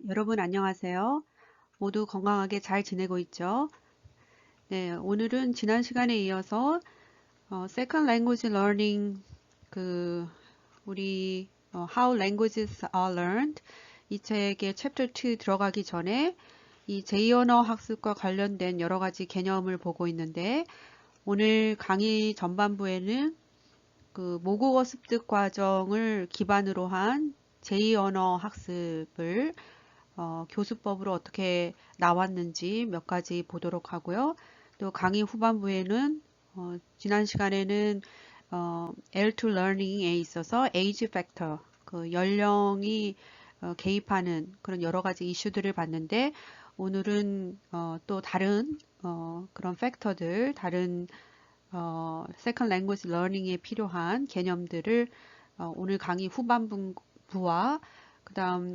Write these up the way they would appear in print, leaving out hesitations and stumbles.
여러분 안녕하세요. 모두 건강하게 잘 지내고 있죠? 네, 오늘은 지난 시간에 이어서 Second Language Learning 그 우리 How Languages Are Learned 이 책의 Chapter 2 들어가기 전에 이 제2언어 학습과 관련된 여러 가지 개념을 보고 있는데 오늘 강의 전반부에는 그 모국어 습득 과정을 기반으로 한 제2언어 학습을 교수법으로 어떻게 나왔는지 몇 가지 보도록 하고요. 또 강의 후반부에는 지난 시간에는 L2 Learning에 있어서 Age Factor, 그 연령이 개입하는 그런 여러 가지 이슈들을 봤는데 오늘은 또 다른 그런 팩터들, 다른 Second Language Learning에 필요한 개념들을 오늘 강의 후반부와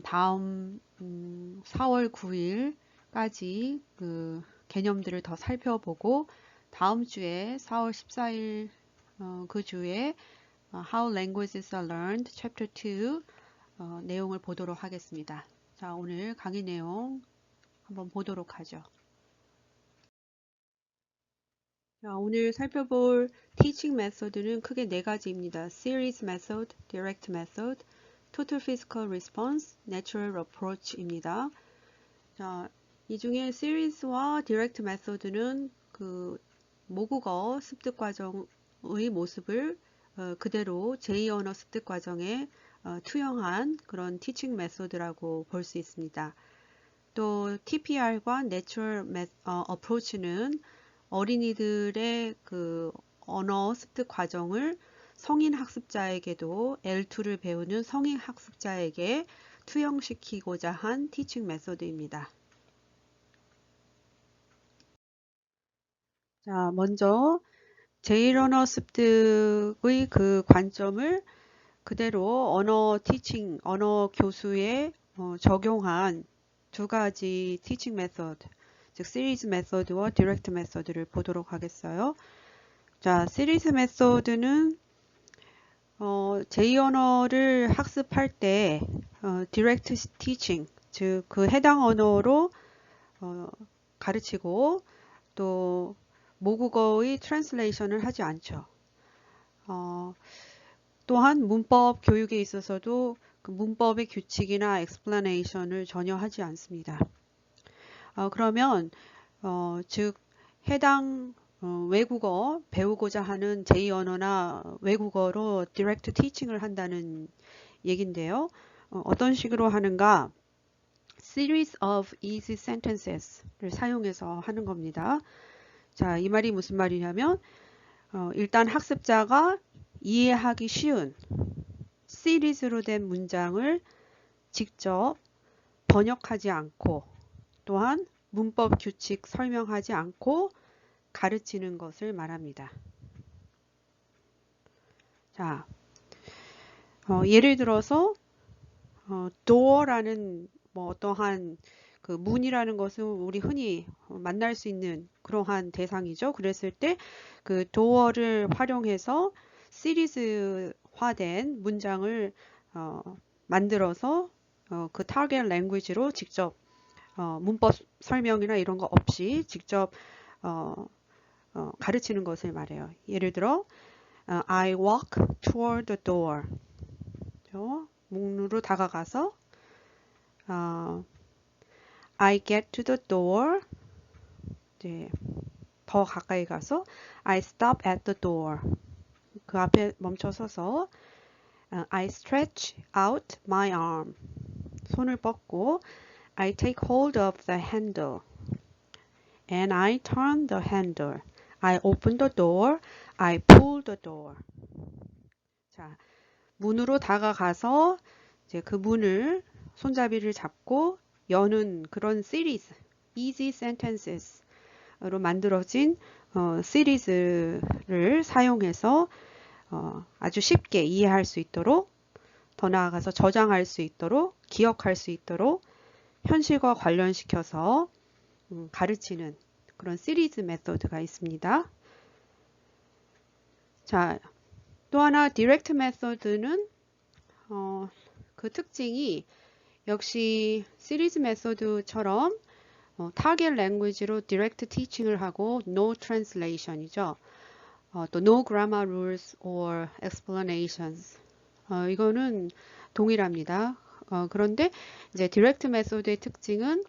다음 4월 9일까지 그 개념들을 더 살펴보고 다음 주에 4월 14일 그 주에 How Languages Are Learned Chapter 2 내용을 보도록 하겠습니다. 자, 오늘 강의 내용 한번 보도록 하죠. 자, 오늘 살펴볼 teaching method는 크게 네 가지입니다. Series method, direct method, total physical response, natural approach입니다. 자, 이 중에 series와 direct method는 그 모국어 습득 과정의 모습을 그대로 제2언어 습득 과정에 투영한 그런 teaching method라고 볼 수 있습니다. 또 TPR과 natural approach는 어린이들의 그 언어 습득 과정을 성인 학습자에게도 L2를 배우는 성인 학습자에게 투영시키고자 한 티칭 메소드입니다. 자, 먼저 제1언어 습득의 그 관점을 그대로 언어 티칭, 언어 교수에 적용한 두 가지 티칭 메소드, 즉 시리즈 메소드와 디렉트 메소드를 보도록 하겠어요. 자, 시리즈 메소드는 제2언어를 학습할 때 디렉트 티칭, 즉 그 해당 언어로 가르치고 또 모국어의 트랜슬레이션을 하지 않죠. 또한 문법 교육에 있어서도 그 문법의 규칙이나 explanation을 전혀 하지 않습니다. 그러면 즉 해당 외국어 배우고자 하는 제2언어나 외국어로 디렉트 티칭을 한다는 얘긴데요. 어떤 식으로 하는가? Series of easy sentences를 사용해서 하는 겁니다. 자, 이 말이 무슨 말이냐면 일단 학습자가 이해하기 쉬운 시리즈로 된 문장을 직접 번역하지 않고 또한 문법 규칙 설명하지 않고 가르치는 것을 말합니다. 자, 예를 들어서 door라는 뭐 어떠한 그 문이라는 것은 우리 흔히 만날 수 있는 그러한 대상이죠. 그랬을 때 그 door를 활용해서 시리즈화된 문장을 만들어서 그 타겟 랭귀지로 직접 문법 설명이나 이런 거 없이 직접 가르치는 것을 말해요. 예를 들어 I walk toward the door. 문으로 다가가서 I get to the door. 이제 더 가까이 가서 I stop at the door. 그 앞에 멈춰서서 I stretch out my arm. 손을 뻗고 I take hold of the handle. And I turn the handle. I open the door. I pull the door. 자, 문으로 다가가서 이제 그 문을 손잡이를 잡고 여는 그런 시리즈, easy sentences로 만들어진 시리즈를 사용해서 아주 쉽게 이해할 수 있도록 더 나아가서 저장할 수 있도록 기억할 수 있도록 현실과 관련시켜서 가르치는 그런 시리즈 메소드가 있습니다. 자, 또 하나 디렉트 메소드는 그 특징이 역시 시리즈 메소드처럼 타겟 랭귀지로 디렉트 티칭을 하고 no translation이죠. 또 no grammar rules or explanations. 이거는 동일합니다. 그런데 이제 디렉트 메소드의 특징은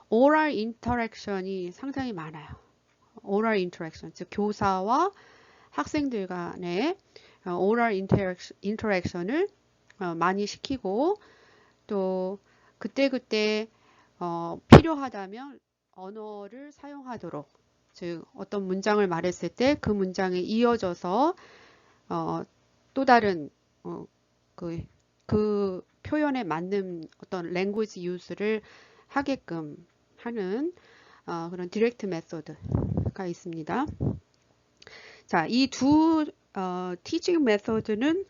oral interaction이 상당히 많아요. oral interaction, 즉 교사와 학생들 간의 oral interaction을 많이 시키고 또 그때그때 필요하다면 언어를 사용하도록, 즉 어떤 문장을 말했을 때 그 문장에 이어져서 또 다른 그 표현에 맞는 어떤 랭귀지 유스를 하게끔 하는 그런 디렉트 메소드가 있습니다. 자, 이 두 티칭 메소드는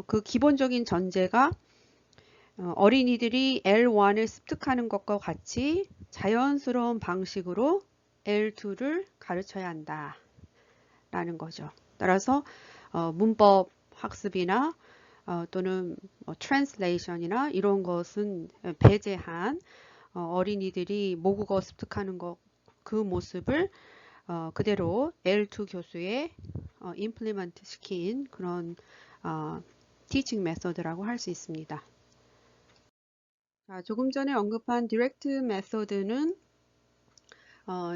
그 기본적인 전제가 어린이들이 L1을 습득하는 것과 같이 자연스러운 방식으로 L2를 가르쳐야 한다 라는 거죠. 따라서 문법 학습이나 또는 translation이나 이런 것은 배제한 어린이들이 모국어 습득하는 것, 그 모습을 그대로 L2 교수에 implement 시킨 그런 teaching method라고 할 수 있습니다. 자, 조금 전에 언급한 디렉트 메소드는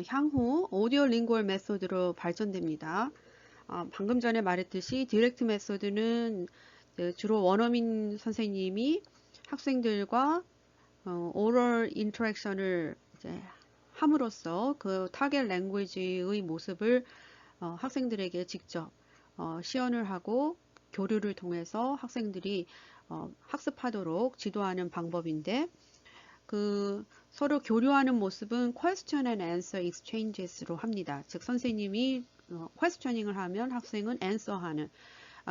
향후 오디오 링구얼 메소드로 발전됩니다. 방금 전에 말했듯이 디렉트 메소드는 주로 원어민 선생님이 학생들과 오럴 인터랙션을 함으로써 그 타겟 랭귀지의 모습을 학생들에게 직접 시연을 하고 교류를 통해서 학생들이 학습하도록 지도하는 방법인데, 그 서로 교류하는 모습은 question and answer exchanges로 합니다. 즉 선생님이 questioning을 하면 학생은 answer하는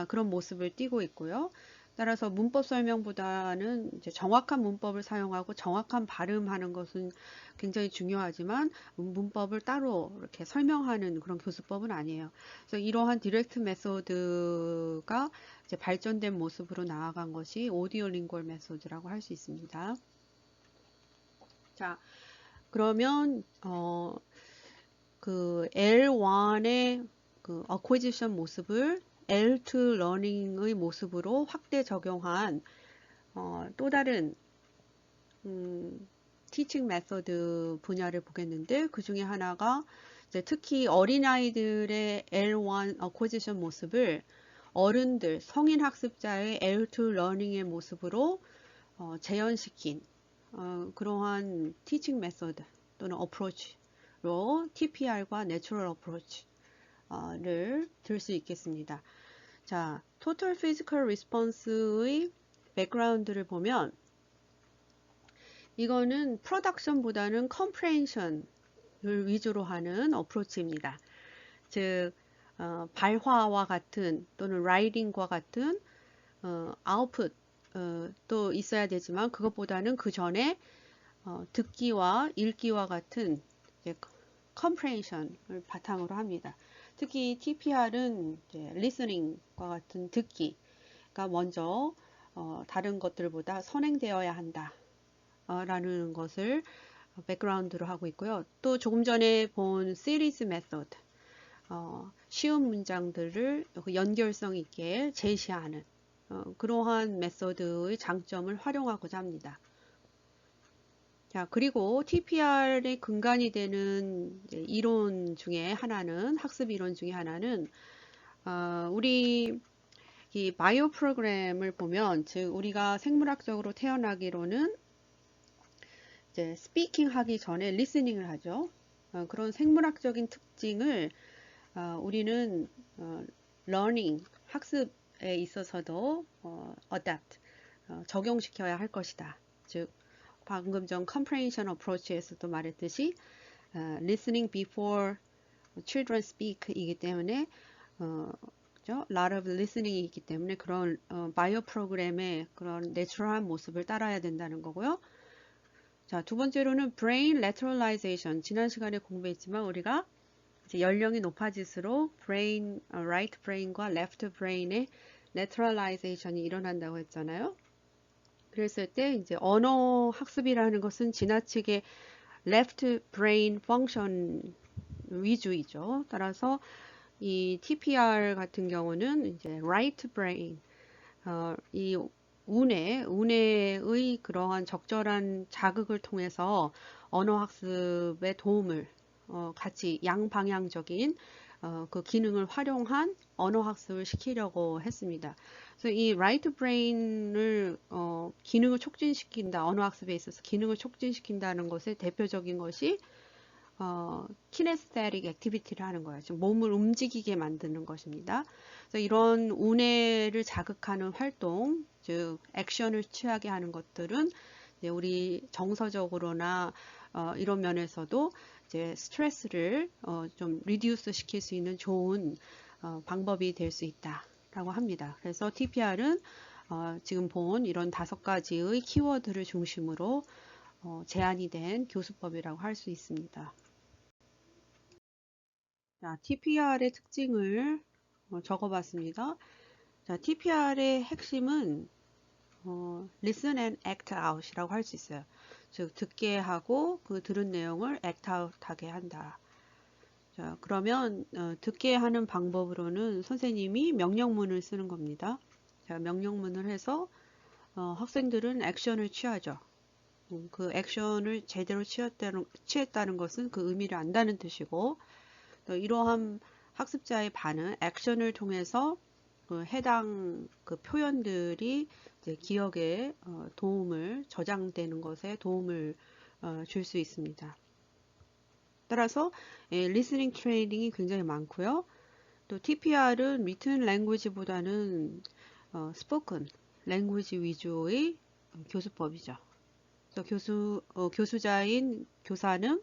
그런 모습을 띠고 있고요. 따라서 문법 설명보다는 이제 정확한 문법을 사용하고 정확한 발음하는 것은 굉장히 중요하지만 문법을 따로 이렇게 설명하는 그런 교수법은 아니에요. 그래서 이러한 디렉트 메소드가 이제 발전된 모습으로 나아간 것이 오디오 링구얼 메소드라고 할 수 있습니다. 자, 그러면 그 L1의 그 acquisition 모습을 L2 learning의 모습으로 확대 적용한 또 다른 teaching method 분야를 보겠는데, 그 중에 하나가 이제 특히 어린아이들의 L1 acquisition 모습을 어른들, 성인 학습자의 L2 learning의 모습으로 재현시킨 그러한 teaching method 또는 approach로 TPR과 natural approach를 들 수 있겠습니다. 자, Total Physical Response의 백그라운드를 보면 이거는 프로덕션보다는 comprehension을 위주로 하는 어프로치입니다. 즉 발화와 같은 또는 라이딩과 같은 아웃풋 또 있어야 되지만 그것보다는 그 전에 듣기와 읽기와 같은 comprehension을 바탕으로 합니다. 특히 TPR은 listening과 같은 듣기가 먼저 다른 것들보다 선행되어야 한다 라는 것을 백그라운드로 하고 있고요. 또 조금 전에 본 series method, 쉬운 문장들을 연결성 있게 제시하는 그러한 메소드의 장점을 활용하고자 합니다. 자, 그리고 TPR의 근간이 되는 이론 중에 하나는, 학습 이론 중에 하나는 우리 이 바이오 프로그램을 보면, 즉 우리가 생물학적으로 태어나기로는 이제 스피킹 하기 전에 리스닝을 하죠. 그런 생물학적인 특징을 우리는 learning, 학습에 있어서도 adapt, 적용시켜야 할 것이다. 즉 방금 전 comprehension approach에서도 말했듯이 listening before children speak 이기 때문에 lot of listening이 있기 때문에 그런 바이오 프로그램의 그런 내추럴한 모습을 따라야 된다는 거고요. 자, 두 번째로는 brain lateralization. 지난 시간에 공부했지만 우리가 이제 연령이 높아질수록 brain, right brain과 left brain의 lateralization이 일어난다고 했잖아요. 그랬을 때 이제 언어 학습이라는 것은 지나치게 left brain function 위주이죠. 따라서 이 TPR 같은 경우는 이제 right brain, 이 우뇌의 그러한 적절한 자극을 통해서 언어 학습에 도움을 같이 양방향적인 그 기능을 활용한 언어 학습을 시키려고 했습니다. 그래서 이 right brain을 기능을 촉진시킨다, 언어 학습에 있어서 기능을 촉진시킨다는 것의 대표적인 것이 kinesthetic activity를 하는 거예요. 좀 몸을 움직이게 만드는 것입니다. 그래서 이런 우뇌를 자극하는 활동, 즉 액션을 취하게 하는 것들은 이제 우리 정서적으로나 이런 면에서도 이제 스트레스를 좀 리듀스 시킬 수 있는 좋은 방법이 될 수 있다라고 합니다. 그래서 TPR은 지금 본 이런 5가지의 키워드를 중심으로 제안이 된 교수법이라고 할 수 있습니다. 자, TPR의 특징을 적어봤습니다. 자, TPR의 핵심은 listen and act out이라고 할 수 있어요. 즉, 듣게 하고 그 들은 내용을 act out 하게 한다. 자, 그러면 듣게 하는 방법으로는 선생님이 명령문을 쓰는 겁니다. 자, 명령문을 해서 학생들은 액션을 취하죠. 그 액션을 제대로 취했다는 것은 그 의미를 안다는 뜻이고, 또 이러한 학습자의 반응, 액션을 통해서 그 해당 그 표현들이 이제 기억에 도움을 저장되는 것에 도움을 줄 수 있습니다. 따라서 리스닝 트레이닝이 굉장히 많고요. 또 TPR은 written language보다는 spoken language 위주의 교수법이죠. 그래서 교수자인 교사는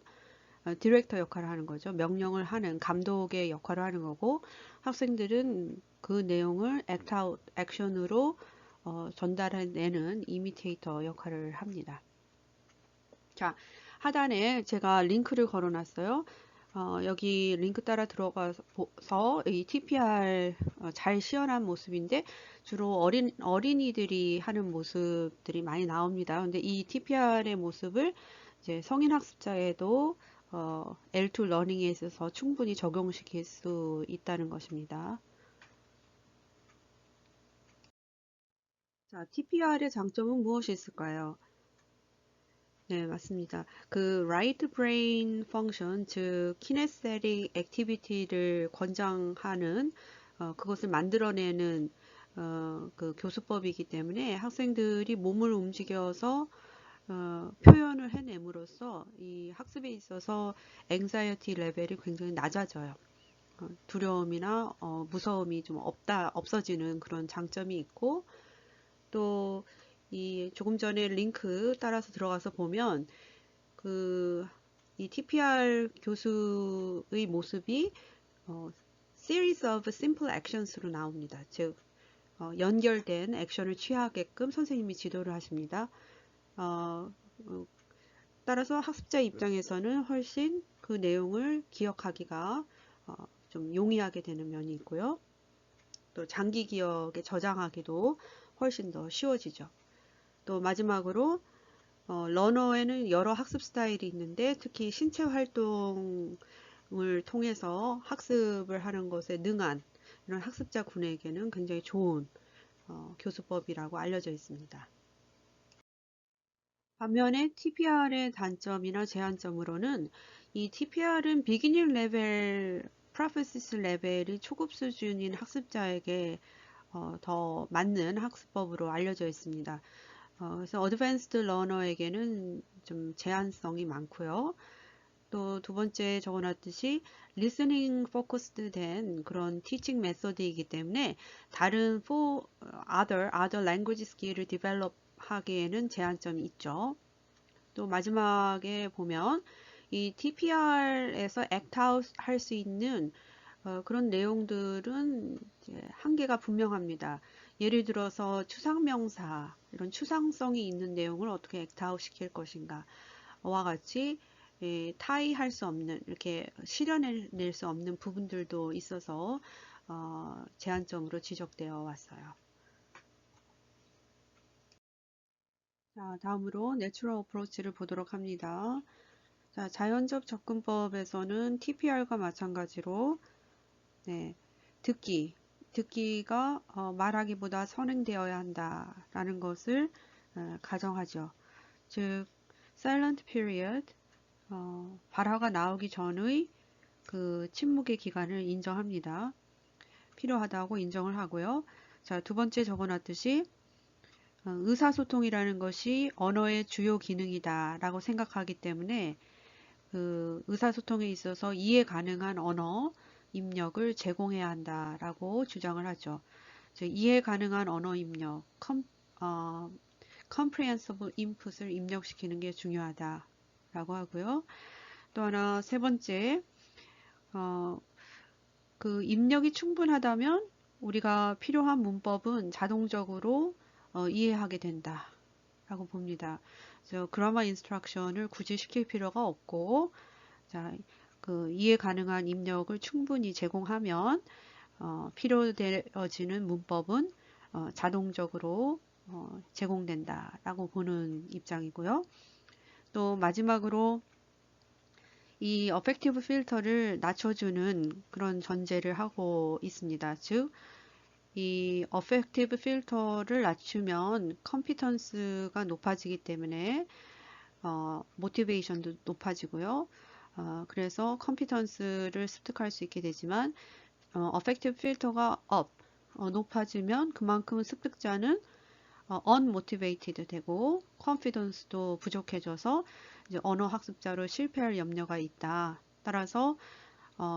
디렉터 역할을 하는 거죠. 명령을 하는 감독의 역할을 하는 거고 학생들은 그 내용을 act out, 액션으로 전달해내는 이미테이터 역할을 합니다. 자, 하단에 제가 링크를 걸어놨어요. 여기 링크 따라 들어가서 이 TPR 잘 시연한 모습인데 주로 어린이들이 하는 모습들이 많이 나옵니다. 근데 이 TPR의 모습을 이제 성인 학습자에도 L2 러닝에 있어서 충분히 적용시킬 수 있다는 것입니다. 자, TPR의 장점은 무엇이 있을까요? 네, 맞습니다. 그 right brain function, 즉 kinesthetic activity를 권장하는 그것을 만들어내는 그 교수법이기 때문에 학생들이 몸을 움직여서 표현을 해냄으로써 이 학습에 있어서 anxiety 레벨이 굉장히 낮아져요. 두려움이나 무서움이 좀 없어지는 그런 장점이 있고 또 이 조금 전에 링크 따라서 들어가서 보면 이 TPR 교수의 모습이 series of simple actions로 나옵니다. 즉 연결된 액션을 취하게끔 선생님이 지도를 하십니다. 따라서 학습자 입장에서는 훨씬 그 내용을 기억하기가 좀 용이하게 되는 면이 있고요. 또 장기 기억에 저장하기도 훨씬 더 쉬워지죠. 또 마지막으로 러너에는 여러 학습 스타일이 있는데 특히 신체 활동을 통해서 학습을 하는 것에 능한 이런 학습자 군에게는 굉장히 좋은 교수법이라고 알려져 있습니다. 반면에 TPR의 단점이나 제한점으로는 이 TPR은 비기닝 레벨, 프로피시시 레벨이 초급 수준인 학습자에게 더 맞는 학습법으로 알려져 있습니다. 그래서 어드밴스드 러너에게는 좀 제한성이 많고요. 또 두 번째 적어놨듯이 리스닝 포커스드 된 그런 티칭 메소드이기 때문에 다른 other language skill을 develop 하기에는 제한점이 있죠. 또 마지막에 보면 이 TPR에서 act out 할 수 있는 그런 내용들은 이제 한계가 분명합니다. 예를 들어서 추상명사, 이런 추상성이 있는 내용을 어떻게 액트아웃 시킬 것인가 와 같이 타이할 수 없는, 이렇게 실현해낼 수 없는 부분들도 있어서 제한점으로 지적되어 왔어요. 자, 다음으로 내추럴 어프로치를 보도록 합니다. 자, 자연적 접근법에서는 TPR과 마찬가지로 네, 듣기가 말하기보다 선행되어야 한다라는 것을 가정하죠. 즉, silent period, 발화가 나오기 전의 그 침묵의 기간을 인정합니다. 필요하다고 인정을 하고요. 자, 두 번째 적어놨듯이 의사소통이라는 것이 언어의 주요 기능이다 라고 생각하기 때문에 그 의사소통에 있어서 이해 가능한 언어 입력을 제공해야 한다라고 주장을 하죠. 즉 이해 가능한 언어 입력, comprehensible input을 입력시키는 게 중요하다라고 하고요. 또 하나 세 번째, 그 입력이 충분하다면 우리가 필요한 문법은 자동적으로 이해하게 된다라고 봅니다. 그래서 그라마 인스트럭션을 굳이 시킬 필요가 없고, 자, 그 이해 가능한 입력을 충분히 제공하면 필요되어지는 문법은 자동적으로 제공된다라고 보는 입장이고요. 또 마지막으로 이 어펙티브 필터를 낮춰주는 그런 전제를 하고 있습니다. 즉, 이 어펙티브 필터를 낮추면 컴피턴스가 높아지기 때문에 모티베이션도 높아지고요. 그래서 컴피턴스를 습득할 수 있게 되지만 어펙티브 필터가 높아지면 그만큼 습득자는 unmotivated 되고 confidence도 부족해져서 이제 언어 학습자로 실패할 염려가 있다. 따라서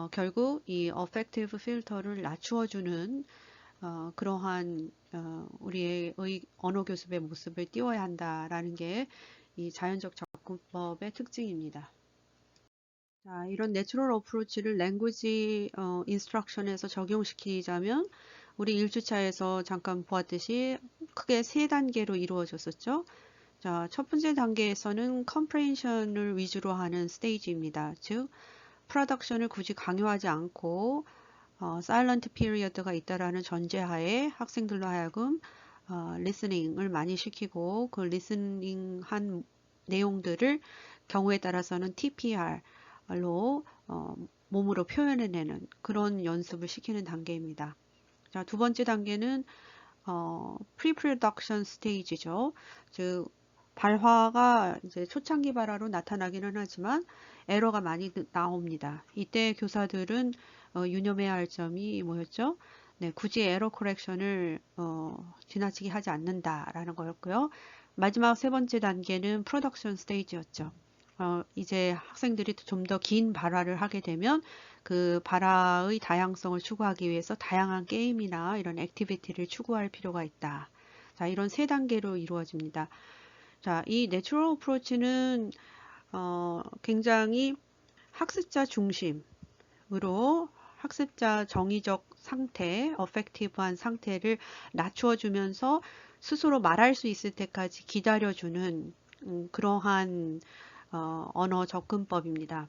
결국 이 affective 필터를 낮추어주는 그러한 우리의 언어 교습의 모습을 띄워야 한다라는 게 이 자연적 접근법의 특징입니다. 자, 이런 내추럴 어프로치를 랭귀지 인스트럭션에서 적용시키자면 우리 1주차에서 잠깐 보았듯이 크게 세 단계로 이루어졌었죠. 자, 첫 번째 단계에서는 컴프레hension을 위주로 하는 스테이지입니다. 즉, 프로덕션을 굳이 강요하지 않고 사일런트 피리어드가 있다라는 전제하에 학생들로 하여금 리스닝을 많이 시키고 그 리스닝한 내용들을 경우에 따라서는 TPR로 몸으로 표현해내는 그런 연습을 시키는 단계입니다. 자, 두 번째 단계는 pre-production 스테이지죠. 즉 발화가 이제 초창기 발화로 나타나기는 하지만 에러가 많이 나옵니다. 이때 교사들은 유념해야 할 점이 뭐였죠? 네, 굳이 에러 코렉션을 지나치게 하지 않는다라는 거였고요. 마지막 세 번째 단계는 프로덕션 스테이지였죠. 이제 학생들이 좀 더 긴 발화를 하게 되면 그 발화의 다양성을 추구하기 위해서 다양한 게임이나 이런 액티비티를 추구할 필요가 있다. 자, 이런 세 단계로 이루어집니다. 자, 이 내추럴 어프로치는 굉장히 학습자 중심으로 학습자 정의적 상태, 어펙티브한 상태를 낮추어주면서 스스로 말할 수 있을 때까지 기다려주는 그러한 언어 접근법입니다.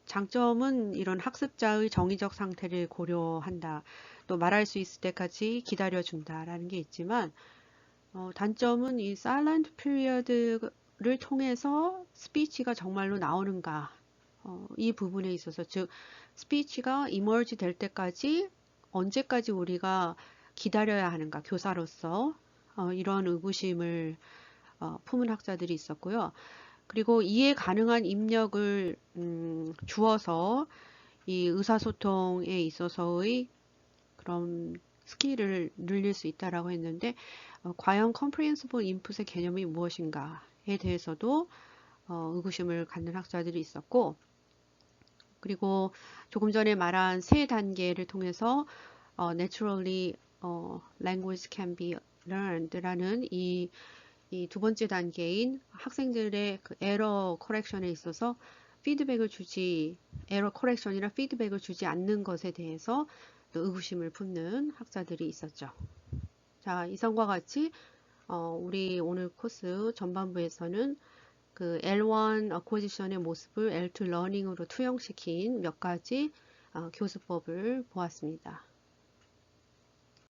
장점은 이런 학습자의 정의적 상태를 고려한다. 또 말할 수 있을 때까지 기다려준다라는 게 있지만 단점은 이 사일런트 피리어드를 통해서 스피치가 정말로 나오는가 이 부분에 있어서 즉 스피치가 이머지 될 때까지 언제까지 우리가 기다려야 하는가 교사로서 이런 의구심을 품은 학자들이 있었고요. 그리고 이해 가능한 입력을 주어서 이 의사소통에 있어서의 그런 스킬을 늘릴 수 있다라고 했는데 과연 comprehensible input의 개념이 무엇인가에 대해서도 의구심을 갖는 학자들이 있었고 그리고 조금 전에 말한 세 단계를 통해서 naturally language can be learned라는 이 두 번째 단계인 학생들의 그 에러 커렉션에 있어서 에러 커렉션이나 피드백을 주지 않는 것에 대해서 의구심을 품는 학자들이 있었죠. 자, 이상과 같이 우리 오늘 코스 전반부에서는 그 L1 acquisition의 모습을 L2 learning으로 투영시킨 몇 가지 교수법을 보았습니다.